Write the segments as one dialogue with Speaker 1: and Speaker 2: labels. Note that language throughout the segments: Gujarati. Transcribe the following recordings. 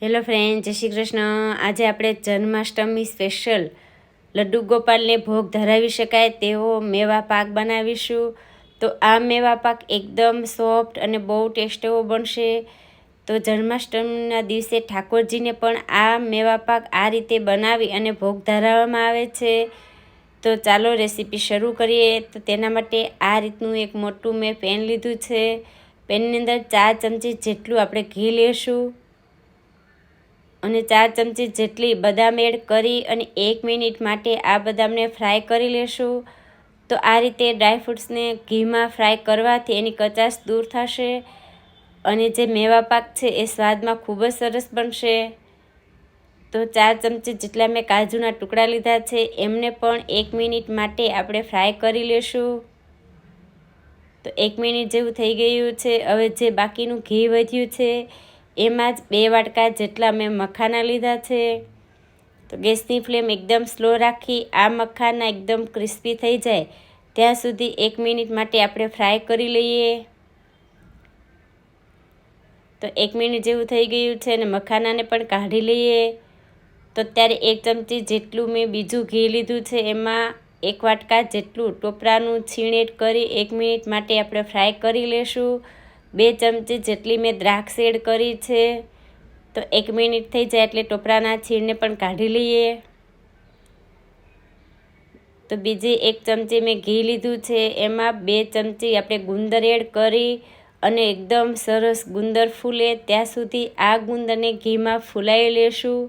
Speaker 1: હેલો ફ્રેન્ડ, જય શ્રી કૃષ્ણ. આજે આપણે જન્માષ્ટમી સ્પેશિયલ લડ્ડુ ગોપાલને ભોગ ધરાવી શકાય તેવો મેવા પાક બનાવીશું. તો આ મેવા પાક એકદમ સોફ્ટ અને બહુ ટેસ્ટ એવો બનશે. તો જન્માષ્ટમીના દિવસે ઠાકોરજીને પણ આ મેવા પાક આ રીતે બનાવી અને ભોગ ધરાવવામાં આવે છે. તો ચાલો રેસીપી શરૂ કરીએ. તો તેના માટે આ રીતનું એક મોટું મેં પેન લીધું છે. પેનની અંદર 4 ચમચી જેટલું આપણે ઘી લેશું અને 4 ચમચી જેટલી બદામ એડ કરી અને 1 મિનિટ માટે આ બદામને ફ્રાય કરી લેશું. તો આ રીતે ડ્રાયફ્રૂટ્સને ઘીમાં ફ્રાય કરવાથી એની કચાશ દૂર થશે અને જે મેવા પાક છે એ સ્વાદમાં ખૂબ જ સરસ બનશે. તો 4 ચમચી જેટલા મેં કાજુના ટુકડા લીધા છે, એમને પણ 1 મિનિટ માટે આપણે ફ્રાય કરી લેશું. તો 1 મિનિટ જેવું થઈ ગયું છે. હવે જે બાકીનું ઘી વધ્યું છે એમાં જ 2 વાટકા જેટલા મેં મખાના લીધા છે. તો ગેસની ફ્લેમ એકદમ સ્લો રાખી આ મખાના એકદમ ક્રિસ્પી થઈ જાય ત્યાં સુધી 1 મિનિટ માટે આપણે ફ્રાય કરી લઈએ. તો 1 મિનિટ જેવું થઈ ગયું છે અને મખાનાને પણ કાઢી લઈએ. તો અત્યારે 1 ચમચી જેટલું મેં બીજું ઘી લીધું છે, એમાં 1 વાટકા જેટલું ટોપરાનું છીણ એડ કરી 1 મિનિટ માટે આપણે ફ્રાય કરી લેશું. 2 ચમચી જેટલી મેં દ્રાક્ષ એડ કરી છે. તો 1 મિનિટ થઈ જાય એટલે ટોપરાના છીણને પણ કાઢી લઈએ. તો બીજી 1 ચમચી મેં ઘી લીધું છે, એમાં 2 ચમચી આપણે ગુંદર એડ કરી અને એકદમ સરસ ગુંદર ફૂલે ત્યાં સુધી આ ગુંદરને ઘીમાં ફૂલાવી લેશું.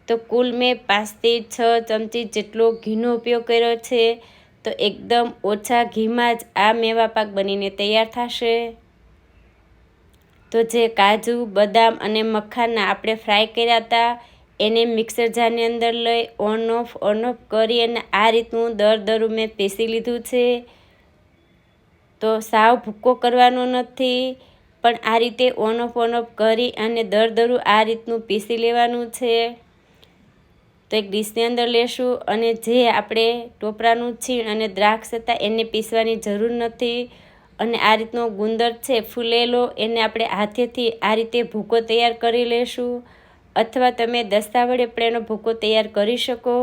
Speaker 1: તો કુલ મેં 5થી 6 ચમચી જેટલો ઘીનો ઉપયોગ કર્યો છે. તો એકદમ ઓછા ઘીમાં જ આ મેવા પાક બનીને તૈયાર થશે. તો જે કાજુ, બદામ અને મખાના આપણે ફ્રાય કર્યા હતા એને મિક્સર જારની અંદર લઈ ઓન ઓફ કરી અને આ રીતનું દરદરું મેં પીસી લીધું છે. તો સાવ ભૂક્કો કરવાનો નથી, પણ આ રીતે ઓન ઓફ કરી અને દરદરું આ રીતનું પીસી લેવાનું છે. તો એક ડીશની અંદર લેશું અને જે આપણે ટોપરાનું છીણ અને દ્રાક્ષ હતા એને પીસવાની જરૂર નથી અને આ રીતનો ગુંદર છે ફૂલેલો એને આપણે હાથેથી આ રીતે ભૂકો તૈયાર કરી લેશું અથવા તમે દસ્તા વડે પણ એનો ભૂકો તૈયાર કરી શકો.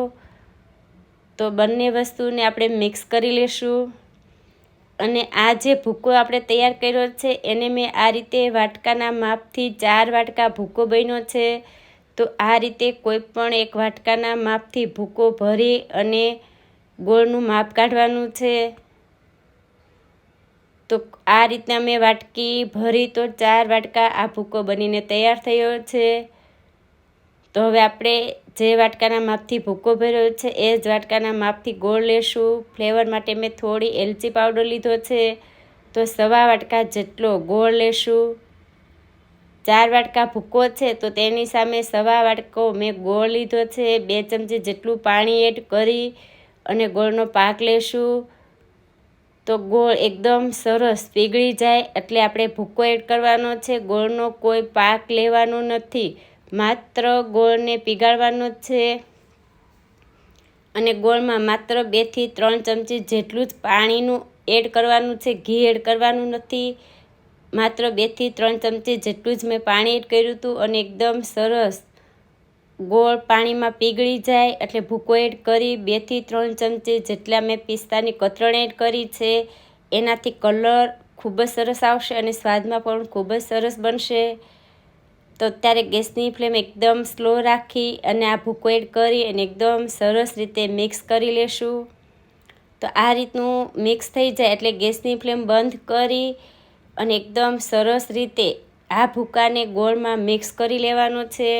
Speaker 1: તો બંને વસ્તુને આપણે મિક્સ કરી લેશું અને આ જે ભૂકો આપણે તૈયાર કર્યો છે એને મેં આ રીતે વાટકાના માપથી 4 વાટકા ભૂકો બન્યો છે. તો આ રીતે કોઈ પણ એક વાટકાના માપથી ભૂકો ભરી અને ગોળનું માપ કાઢવાનું છે. તો આ રીતના મેં વાટકી ભરી તો 4 વાટકા આ ભૂકો બનીને તૈયાર થયો છે. તો હવે આપણે જે વાટકાના માપથી ભૂકો ભર્યો છે એ જ વાટકાના માપથી ગોળ લેશું. ફ્લેવર માટે મેં થોડી એલચી પાવડર લીધો છે. તો 1.25 વાટકા જેટલો ગોળ લેશું. 4 વાટકા ભૂકો છે તો તેની સામે 1.25 વાટકો મેં ગોળ લીધો છે. 2 ચમચી જેટલું પાણી એડ કરી અને ગોળનો પાક લેશું. તો ગોળ એકદમ સરસ પીગળી જાય એટલે આપણે ભૂકો એડ કરવાનો છે. ગોળનો કોઈ પાક લેવાનો નથી, માત્ર ગોળને પીગાળવાનો છે અને ગોળમાં માત્ર 2 થી 3 ચમચી જેટલું જ પાણીનું એડ કરવાનું છે. ઘી એડ કરવાનું નથી. માત્ર 2 થી 3 ચમચી જેટલું જ મેં પાણી એડ કર્યું હતું અને એકદમ સરસ ગોળ પાણીમાં પીગળી જાય એટલે ભૂકો એડ કરી 2 થી 3 ચમચી જેટલા મેં પિસ્તાની કતરણ એડ કરી છે. એનાથી કલર ખૂબ જ સરસ આવશે અને સ્વાદમાં પણ ખૂબ જ સરસ બનશે. તો અત્યારે ગેસની ફ્લેમ એકદમ સ્લો રાખી અને આ ભૂકો એડ કરી અને એકદમ સરસ રીતે મિક્સ કરી લેશું. તો આ રીતનું મિક્સ થઈ જાય એટલે ગેસની ફ્લેમ બંધ કરી અને એકદમ સરસ રીતે આ ભૂકાને ગોળમાં મિક્સ કરી લેવાનો છે.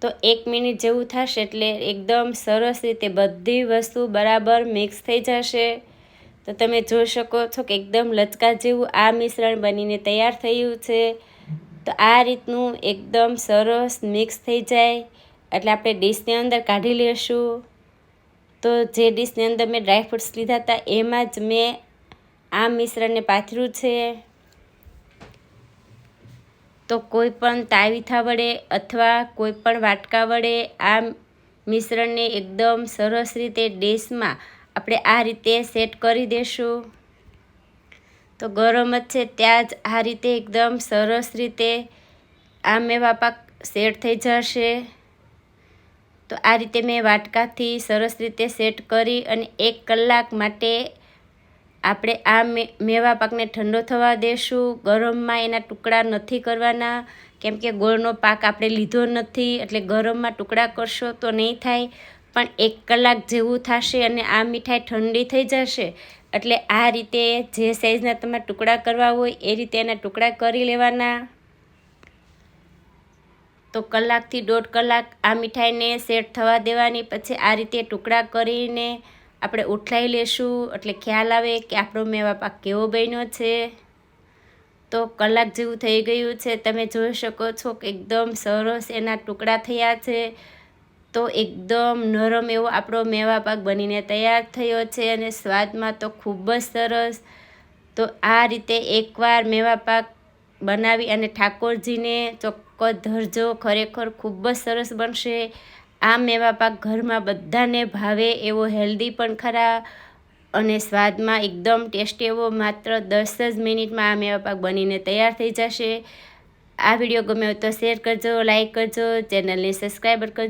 Speaker 1: તો 1 મિનિટ જેવું થશે એટલે એકદમ સરસ રીતે બધી વસ્તુ બરાબર મિક્સ થઈ જશે. તો તમે જોઈ શકો છો કે એકદમ લચકા જેવું આ મિશ્રણ બનીને તૈયાર થયું છે. તો આ રીતનું એકદમ સરસ મિક્સ થઈ જાય એટલે આપણે ડીશની અંદર કાઢી લેશું. તો જે ડીશની અંદર મેં ડ્રાયફ્રૂટ્સ લીધા હતા એમાં જ મેં આ મિશ્રણને પાથર્યું છે. તો કોઈ પણ તાવીથા વડે અથવા કોઈ પણ વાટકા વડે આ મિશ્રણને એકદમ સરસ રીતે ડીશમાં આપણે આ રીતે સેટ કરી દેશું. તો ગરમ જ છે ત્યાં જ આ રીતે એકદમ સરસ રીતે આ મેવા પાક સેટ થઈ જશે. તો આ રીતે મેં વાટકાથી સરસ રીતે સેટ કરી અને 1 કલાક માટે આપણે આ મેવા પાકને ઠંડો થવા દેશું. ગરમમાં એના ટુકડા નથી કરવાના, કેમ કે ગોળનો પાક આપણે લીધો નથી, એટલે ગરમમાં ટુકડા કરશો તો નહીં થાય. પણ 1 કલાક જેવું થશે અને આ મીઠાઈ ઠંડી થઈ જશે. એટલે આ રીતે જે સાઈઝના તમારે ટુકડા કરવા હોય એ રીતે એના ટુકડા કરી લેવાના. તો 1 કલાકથી 1.5 કલાક આ મીઠાઈને સેટ થવા દેવાની. પછી આ રીતે ટુકડા કરીને આપણે ઉઠલાવી લેશું, એટલે ખ્યાલ આવે કે આપણો મેવા પાક કેવો બન્યો છે. તો 1 કલાક જેવું થઈ ગયું છે. તમે જોઈ શકો છો કે એકદમ સરસ એના ટુકડા થયા છે. તો એકદમ નરમ એવો આપણો મેવા પાક બનીને તૈયાર થયો છે અને સ્વાદમાં તો ખૂબ જ સરસ. તો આ રીતે એકવાર મેવા પાક બનાવી અને ઠાકોરજીને ચોક્કસ ધરજો, ખરેખર ખૂબ જ સરસ બનશે. આ મેવા પાક ઘરમાં બધાને ભાવે એવો, હેલ્ધી પણ ખરા અને સ્વાદમાં એકદમ ટેસ્ટી એવો. માત્ર 10 જ મિનિટમાં આ મેવા પાક બનીને તૈયાર થઈ જશે. આ વિડીયો ગમ્યો તો શેર કરજો, લાઈક કરજો, ચેનલને સબસ્ક્રાઈબર કરજો.